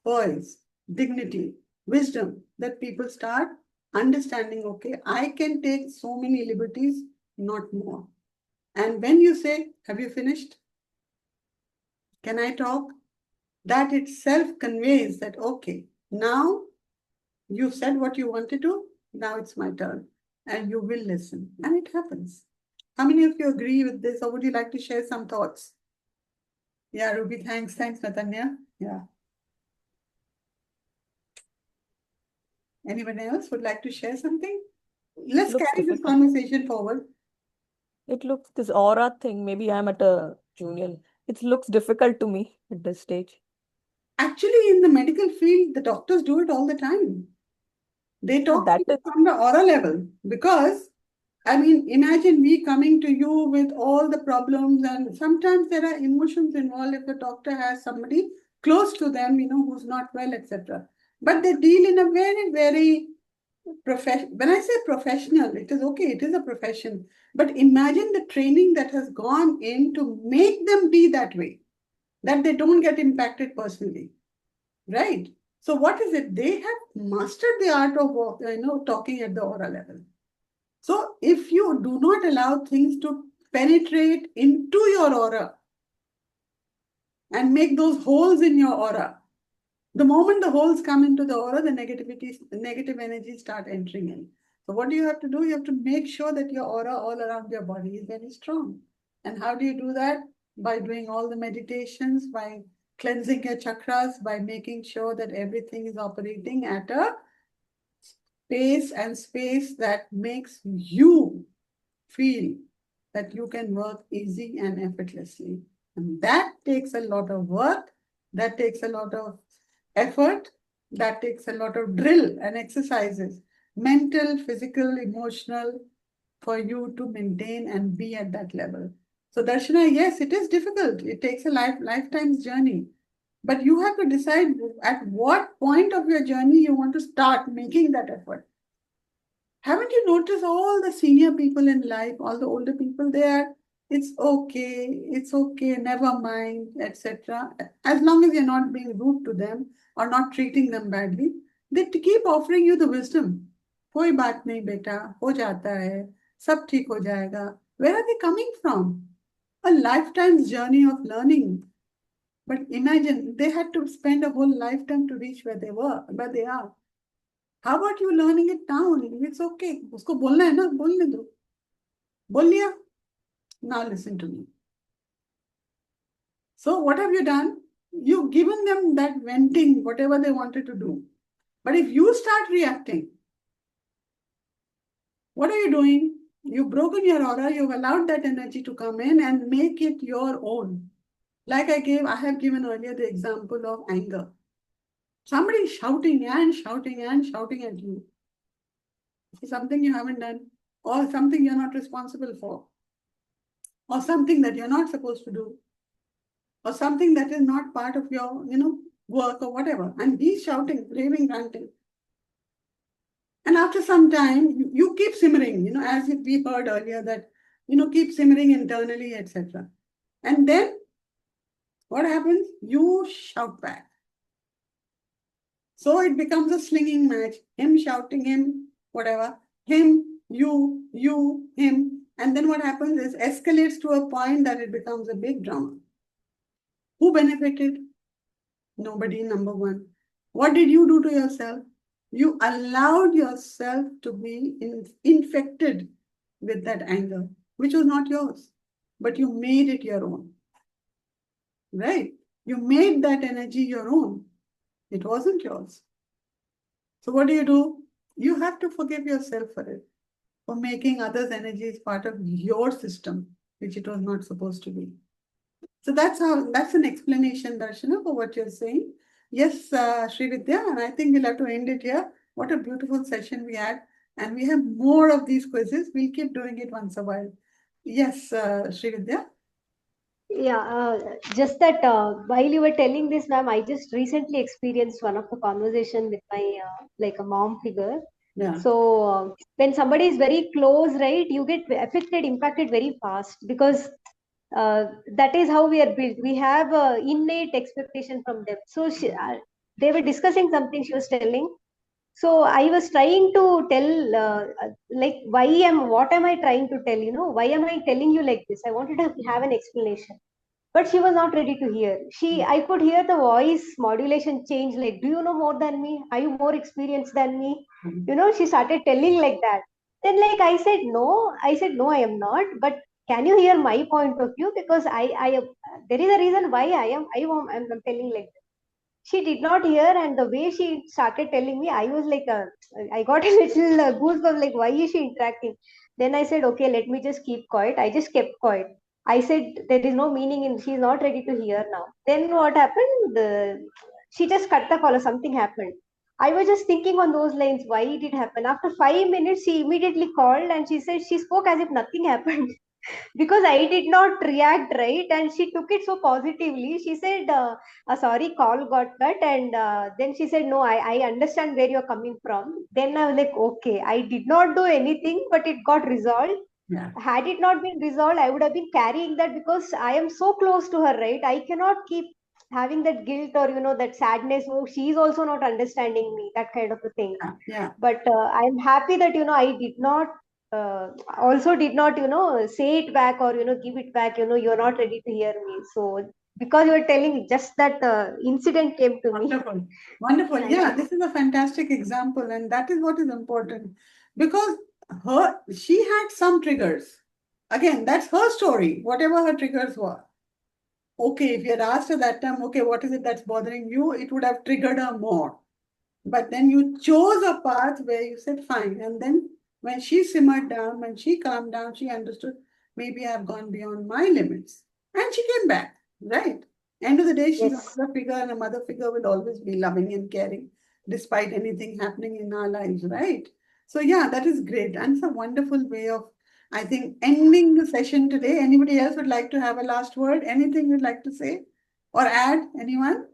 poise, dignity, wisdom, that people start understanding, okay, I can take so many liberties, not more. And when you say, have you finished? Can I talk? That itself conveys that, okay, now you've said what you wanted to, now it's my turn. And you will listen. And it happens. How many of you agree with this, or would you like to share some thoughts? Yeah, Ruby, thanks. Thanks, Natanya. Yeah. Anyone else would like to share something? Let's Looks carry this difficult. conversation forward. It looks, this aura thing, maybe I'm at a junior. It looks difficult to me at this stage. Actually, in the medical field, the doctors do it all the time. They talk That is, from the aura level because, I mean, imagine we coming to you with all the problems, and sometimes there are emotions involved if the doctor has somebody close to them, who's not well, etc. But they deal in a very, very when I say professional, it is okay, it is a profession. But imagine the training that has gone in to make them be that way, that they don't get impacted personally. Right? So what is it? They have mastered the art of talking at the aura level. So if you do not allow things to penetrate into your aura and make those holes in your aura, the moment the holes come into the aura, the negative energies start entering in. So what do you have to do? You have to make sure that your aura all around your body is very strong. And how do you do that? By doing all the meditations, by cleansing your chakras, by making sure that everything is operating at a pace and space that makes you feel that you can work easy and effortlessly. And that takes a lot of work, that takes a lot of effort, that takes a lot of drill and exercises, mental, physical, emotional, for you to maintain and be at that level. So Darshana, yes, it is difficult. It takes a lifetime's journey. But you have to decide at what point of your journey you want to start making that effort. Haven't you noticed all the senior people in life, all the older people there? It's okay, never mind, etc. As long as you're not being rude to them or not treating them badly, they keep offering you the wisdom. कोई बात नहीं बेटा, हो जाता है, सब ठीक हो जाएगा. Where are they coming from? A lifetime's journey of learning. But imagine they had to spend a whole lifetime to reach where they are. How about you learning it down? It's okay. उसको बोलना है ना, बोलने दो. बोल लिया. Now listen to me. So what have you done? You've given them that venting, whatever they wanted to do. But if you start reacting, what are you doing? You've broken your aura, you've allowed that energy to come in and make it your own. Like I have given earlier the example of anger. Somebody shouting and shouting and shouting at you. Something you haven't done, or something you're not responsible for, or something that you're not supposed to do, or something that is not part of your, work or whatever. And he's shouting, raving, ranting. And after some time, you keep simmering, as we heard earlier that, keep simmering internally, etc. And then what happens? You shout back. So it becomes a slinging match. Him shouting, him, whatever, him, you, him. And then what happens is escalates to a point that it becomes a big drama. Who benefited? Nobody, number one. What did you do to yourself? You allowed yourself to be infected with that anger, which was not yours, but you made it your own. Right? You made that energy your own. It wasn't yours. So what do? You have to forgive yourself for it, for making others' energies part of your system, which it was not supposed to be. So that's an explanation, Darshana, for what you're saying. Yes, Sri Vidya, and I think we'll have to end it here. What a beautiful session we had. And we have more of these quizzes. We'll keep doing it once a while. Yes, Sri Vidya. Yeah, just that while you were telling this, ma'am, I just recently experienced one of the conversation with my like a mom figure. Yeah. So when somebody is very close, right, you get affected, impacted very fast because that is how we are built. We have innate expectation from them. So they were discussing something. She was telling. So I was trying to tell, like, what am I trying to tell? Why am I telling you like this? I wanted to have an explanation, but she was not ready to hear. I could hear the voice modulation change. Like, do you know more than me? Are you more experienced than me? She started telling like that. Then, like, I said no. No, I am not. But can you hear my point of view? Because there is a reason why I'm telling like that. She did not hear, and the way she started telling me, I was like, I got a little goosebumps, like, why is she interacting? Then I said, okay, let me just keep quiet. I just kept quiet. I said, there is no meaning in, she's not ready to hear now. Then what happened? She just cut the call or something happened. I was just thinking on those lines, why did it happen? After 5 minutes, she immediately called and she said she spoke as if nothing happened. Because I did not react right, and she took it so positively. She said, "Sorry, call got cut," and then she said, "No, I understand where you're coming from." Then I was like, "Okay, I did not do anything, but it got resolved." Yeah. Had it not been resolved, I would have been carrying that because I am so close to her, right? I cannot keep having that guilt or that sadness. Oh, she's also not understanding me, that kind of a thing. Yeah. But I'm happy that I did not also did not say it back or give it back. You're not ready to hear me. So because you were telling, just that incident came to me. Wonderful. Thank Yeah, you. this is a fantastic example, and that is what is important because she had some triggers. Again, that's her story, whatever her triggers were. Okay, if you had asked her that time, okay, what is it that's bothering you? It would have triggered her more. But then you chose a path where you said, fine. And then when she simmered down, when she calmed down, she understood. maybe I've gone beyond my limits. And she came back, right? End of the day, she's Yes. a mother figure, and a mother figure will always be loving and caring despite anything happening in our lives, right? So yeah, that is great. And it's a wonderful way of, I think, ending the session today. Anybody else would like to have a last word? Anything you'd like to say or add? Anyone?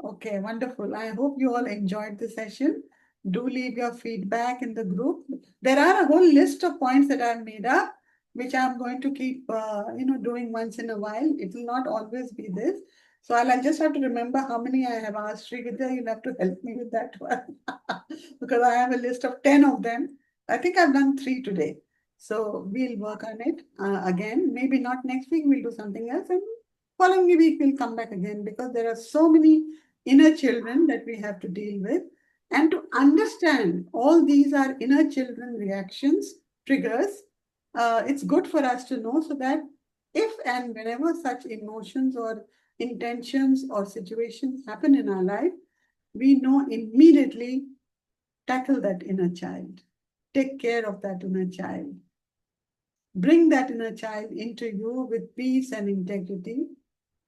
Okay, wonderful. I hope you all enjoyed the session. Do leave your feedback in the group. There are a whole list of points that I've made up, which I'm going to keep, doing once in a while. It will not always be this. So I'll just have to remember how many I have asked. Srividya, you'll have to help me with that one because I have a list of 10 of them. I think I've done 3 today. So we'll work on it again. Maybe not next week, we'll do something else. And following week, we'll come back again because there are so many inner children that we have to deal with. And to understand all these are inner children reactions, triggers, it's good for us to know so that if and whenever such emotions or intentions or situations happen in our life, we know immediately tackle that inner child, take care of that inner child, bring that inner child into you with peace and integrity,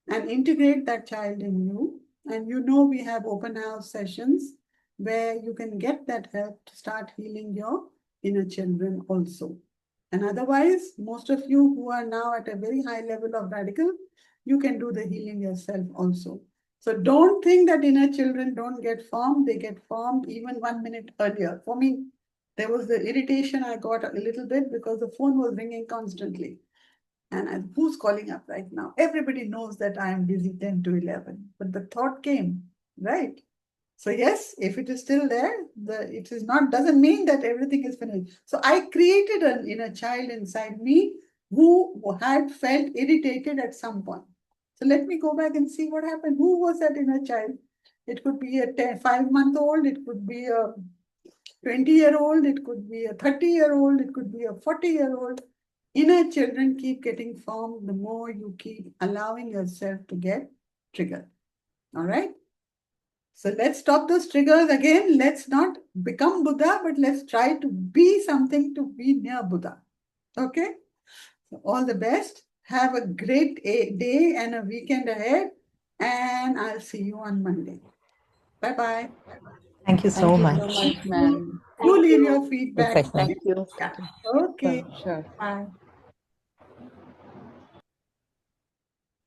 and integrate that child in you. And we have open house sessions where you can get that help to start healing your inner children also. And otherwise, most of you who are now at a very high level of radical, you can do the healing yourself also. So don't think that inner children don't get formed. They get formed even 1 minute earlier. For me, there was the irritation I got a little bit because the phone was ringing constantly. And who's calling up right now? Everybody knows that I am busy 10 to 11. But the thought came, right? So yes, if it is still there, it is not, doesn't mean that everything is finished. So I created an inner child inside me who had felt irritated at some point. So let me go back and see what happened. Who was that inner child? It could be a 5-month-old, it could be a 20-year-old, it could be a 30-year-old, it could be a 40-year-old. Inner children keep getting formed the more you keep allowing yourself to get triggered. All right? So let's stop those triggers again. Let's not become Buddha, but let's try to be something to be near Buddha. Okay? So all the best. Have a great day and a weekend ahead. And I'll see you on Monday. Bye-bye. Thank you so Thank you much. so much, ma'am. Do leave your feedback. Perfect. Thank you. Yeah. Thank you. Okay. Sure. Bye.